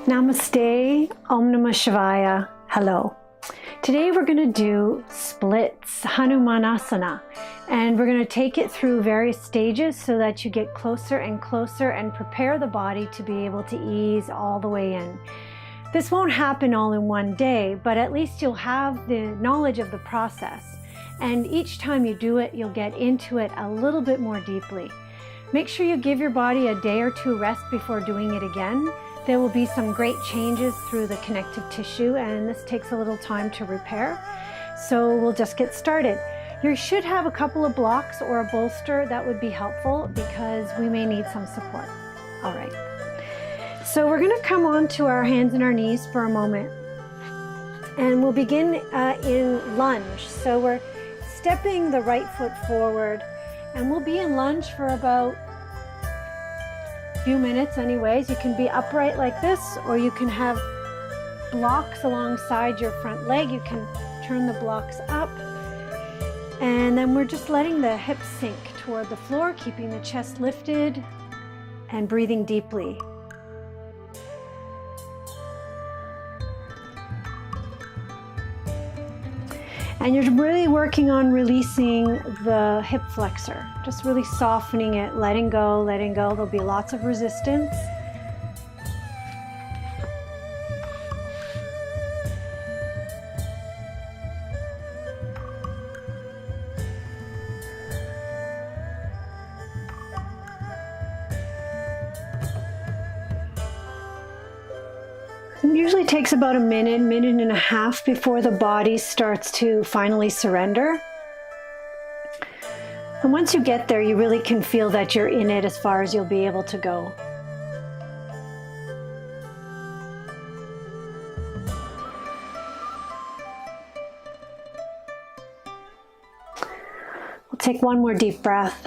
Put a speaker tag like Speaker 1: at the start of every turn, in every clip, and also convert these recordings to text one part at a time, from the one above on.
Speaker 1: Namaste, Om Namah Shivaya, hello. Today we're going to do splits, Hanumanasana, and we're going to take it through various stages so that you get closer and closer and prepare the body to be able to ease all the way in. This won't happen all in one day, but at least you'll have the knowledge of the process. And each time you do it, you'll get into it a little bit more deeply. Make sure you give your body a day or two rest before doing it again. There will be some great changes through the connective tissue, and this takes a little time to repair. So we'll just get started. You should have a couple of blocks or a bolster. That would be helpful because we may need some support. All right. So we're going to come on to our hands and our knees for a moment. And we'll begin in lunge. So we're stepping the right foot forward, and we'll be in lunge for about few minutes anyways. You can be upright like this, or you can have blocks alongside your front leg. You can turn the blocks up, and then we're just letting the hips sink toward the floor, keeping the chest lifted and breathing deeply. And you're really working on releasing the hip flexor, just really softening it, letting go, letting go. There'll be lots of resistance. It usually takes about a minute, minute and a half before the body starts to finally surrender. And once you get there, you really can feel that you're in it as far as you'll be able to go. We'll take one more deep breath.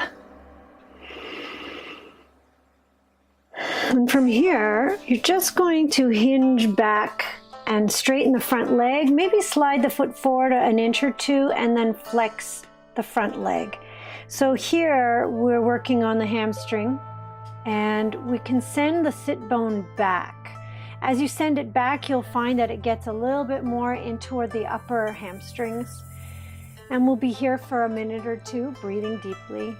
Speaker 1: And from here, you're just going to hinge back and straighten the front leg. Maybe slide the foot forward an inch or two and then flex the front leg. So here we're working on the hamstring, and we can send the sit bone back. As you send it back, you'll find that it gets a little bit more in toward the upper hamstrings. And we'll be here for a minute or two, breathing deeply.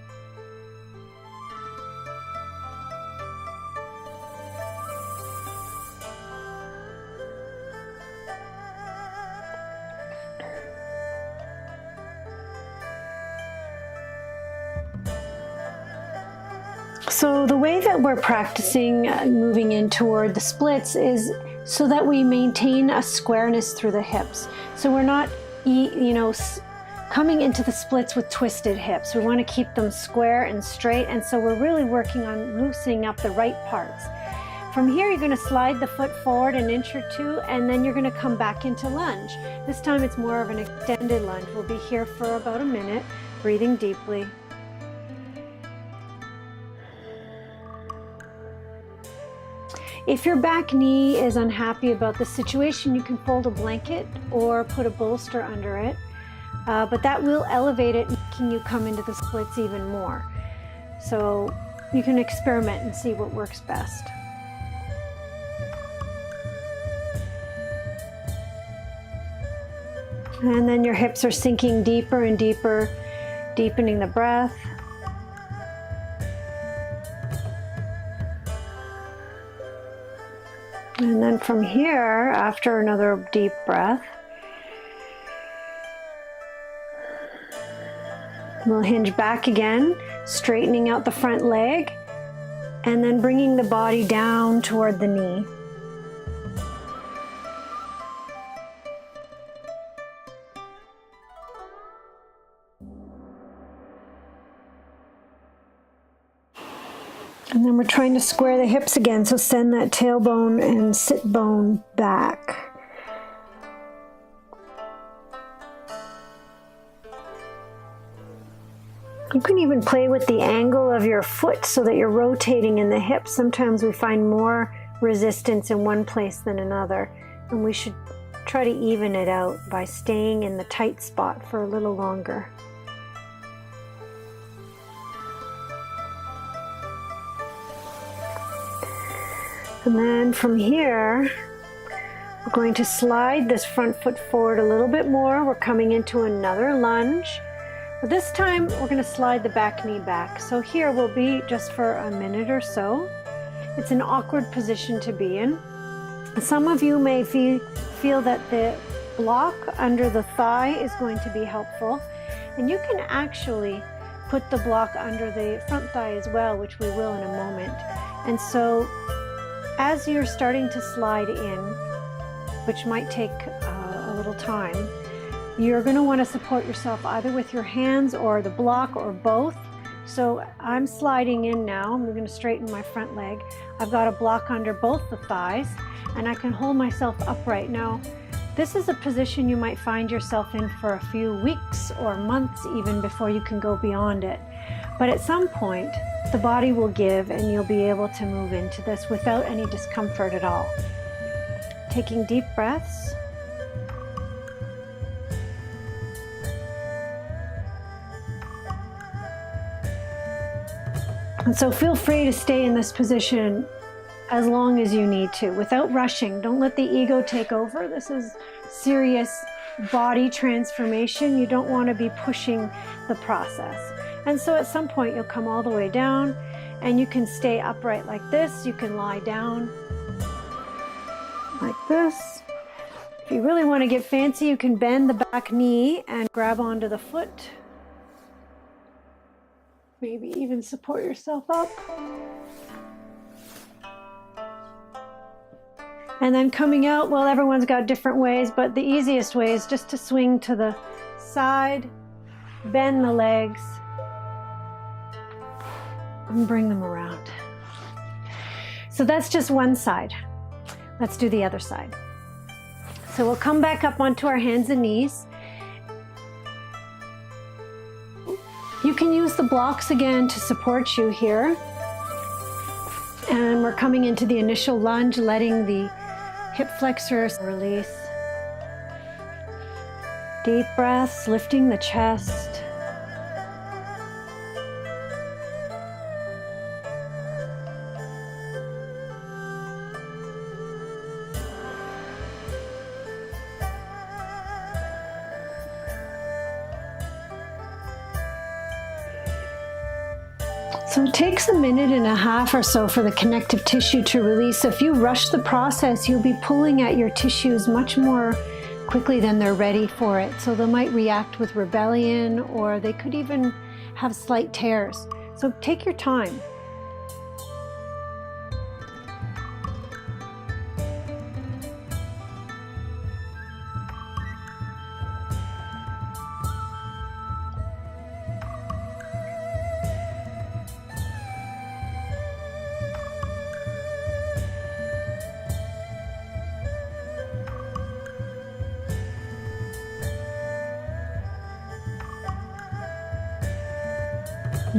Speaker 1: So the way that we're practicing moving in toward the splits is so that we maintain a squareness through the hips. So we're not, coming into the splits with twisted hips. We want to keep them square and straight, and so we're really working on loosening up the right parts. From here, you're going to slide the foot forward an inch or two, and then you're going to come back into lunge. This time it's more of an extended lunge. We'll be here for about a minute, breathing deeply. If your back knee is unhappy about the situation, you can fold a blanket or put a bolster under it, but that will elevate it, making you come into the splits even more. So you can experiment and see what works best. And then your hips are sinking deeper and deeper, deepening the breath. And then from here, after another deep breath, we'll hinge back again, straightening out the front leg, and then bringing the body down toward the knee. And then we're trying to square the hips again, so send that tailbone and sit bone back. You can even play with the angle of your foot so that you're rotating in the hips. Sometimes we find more resistance in one place than another, and we should try to even it out by staying in the tight spot for a little longer. And then from here, we're going to slide this front foot forward a little bit more. We're coming into another lunge. But this time, we're going to slide the back knee back. So here we'll be just for a minute or so. It's an awkward position to be in. Some of you may feel that the block under the thigh is going to be helpful. And you can actually put the block under the front thigh as well, which we will in a moment. And so as you're starting to slide in, which might take a little time, you're going to want to support yourself either with your hands or the block or both. So I'm sliding in now. I'm going to straighten my front leg. I've got a block under both the thighs, and I can hold myself upright. Now, this is a position you might find yourself in for a few weeks or months even before you can go beyond it. But at some point, the body will give and you'll be able to move into this without any discomfort at all. Taking deep breaths. And so feel free to stay in this position as long as you need to, without rushing. Don't let the ego take over. This is serious body transformation. You don't want to be pushing the process. And so at some point you'll come all the way down and you can stay upright like this. You can lie down like this. If you really want to get fancy, you can bend the back knee and grab onto the foot. Maybe even support yourself up. And then coming out, well, everyone's got different ways, but the easiest way is just to swing to the side, bend the legs, and bring them around. So that's just one side. Let's do the other side. So we'll come back up onto our hands and knees. You can use the blocks again to support you here. And we're coming into the initial lunge, letting the hip flexors release. Deep breaths, lifting the chest. So it takes a minute and a half or so for the connective tissue to release. If you rush the process, you'll be pulling at your tissues much more quickly than they're ready for it. So they might react with rebellion, or they could even have slight tears. So take your time.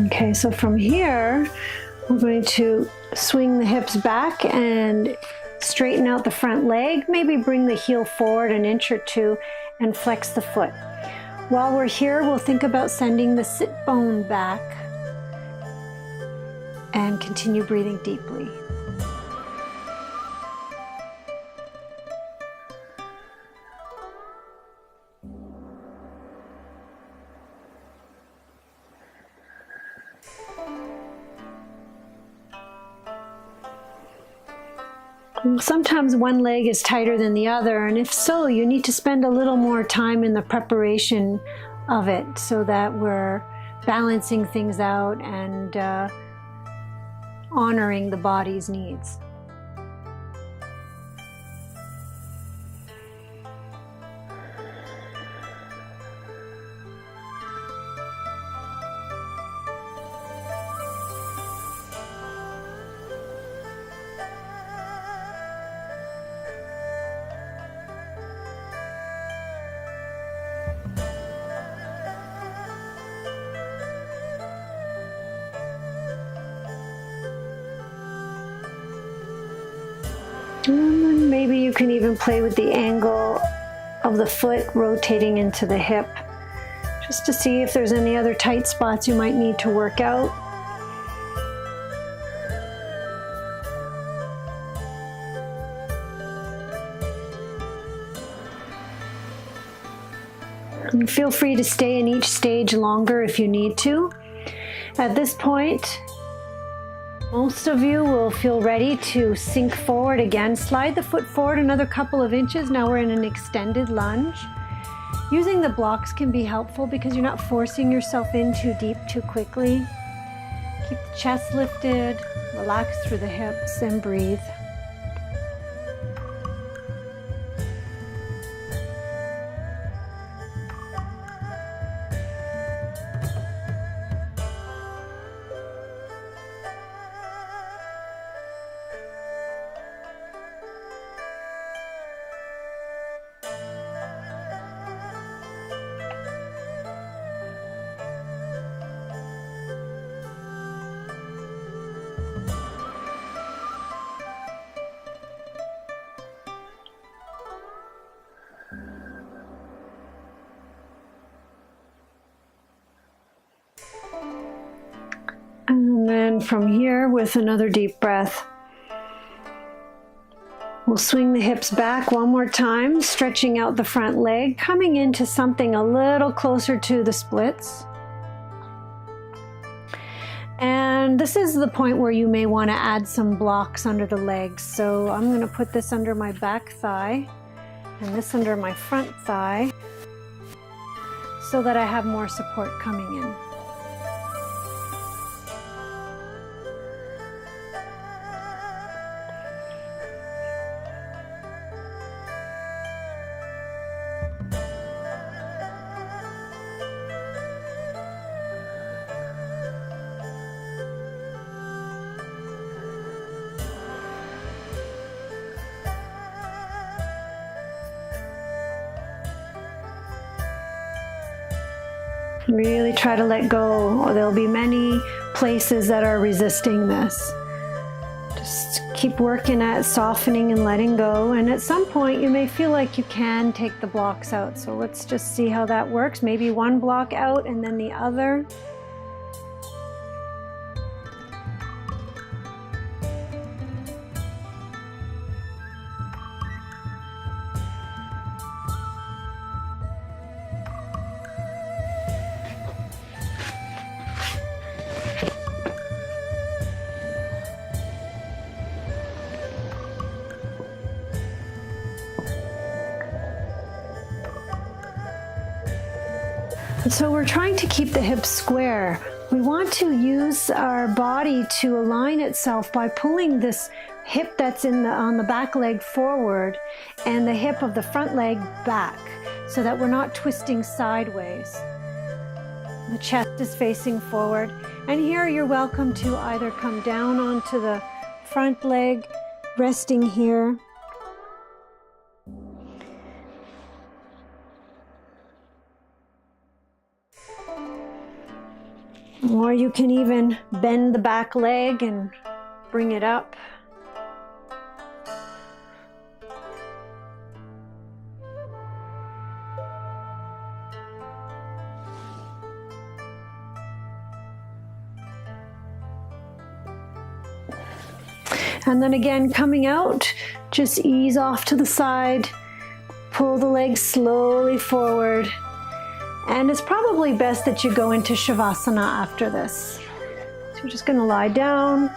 Speaker 1: Okay, so from here, we're going to swing the hips back and straighten out the front leg. Maybe bring the heel forward an inch or two and flex the foot. While we're here, we'll think about sending the sit bone back and continue breathing deeply. Sometimes one leg is tighter than the other, and if so, you need to spend a little more time in the preparation of it so that we're balancing things out and honoring the body's needs. And then maybe you can even play with the angle of the foot rotating into the hip, just to see if there's any other tight spots you might need to work out. feel free to stay in each stage longer if you need to. At this point, most of you will feel ready to sink forward again. Slide the foot forward another couple of inches. Now we're in an extended lunge. Using the blocks can be helpful because you're not forcing yourself in too deep too quickly. Keep the chest lifted, relax through the hips, and breathe. And then from here, with another deep breath, we'll swing the hips back one more time, stretching out the front leg, coming into something a little closer to the splits. And this is the point where you may want to add some blocks under the legs. So I'm going to put this under my back thigh and this under my front thigh so that I have more support coming in. Really try to let go, or there'll be many places that are resisting this. Just keep working at softening and letting go, and at some point you may feel like you can take the blocks out. So let's just see how that works. Maybe one block out and then the other. So we're trying to keep the hips square. We want to use our body to align itself by pulling this hip that's on the back leg forward and the hip of the front leg back so that we're not twisting sideways. The chest is facing forward. And here you're welcome to either come down onto the front leg, resting here, or you can even bend the back leg and bring it up. And then again, coming out, just ease off to the side, pull the legs slowly forward. And it's probably best that you go into Shavasana after this. So we're just going to lie down,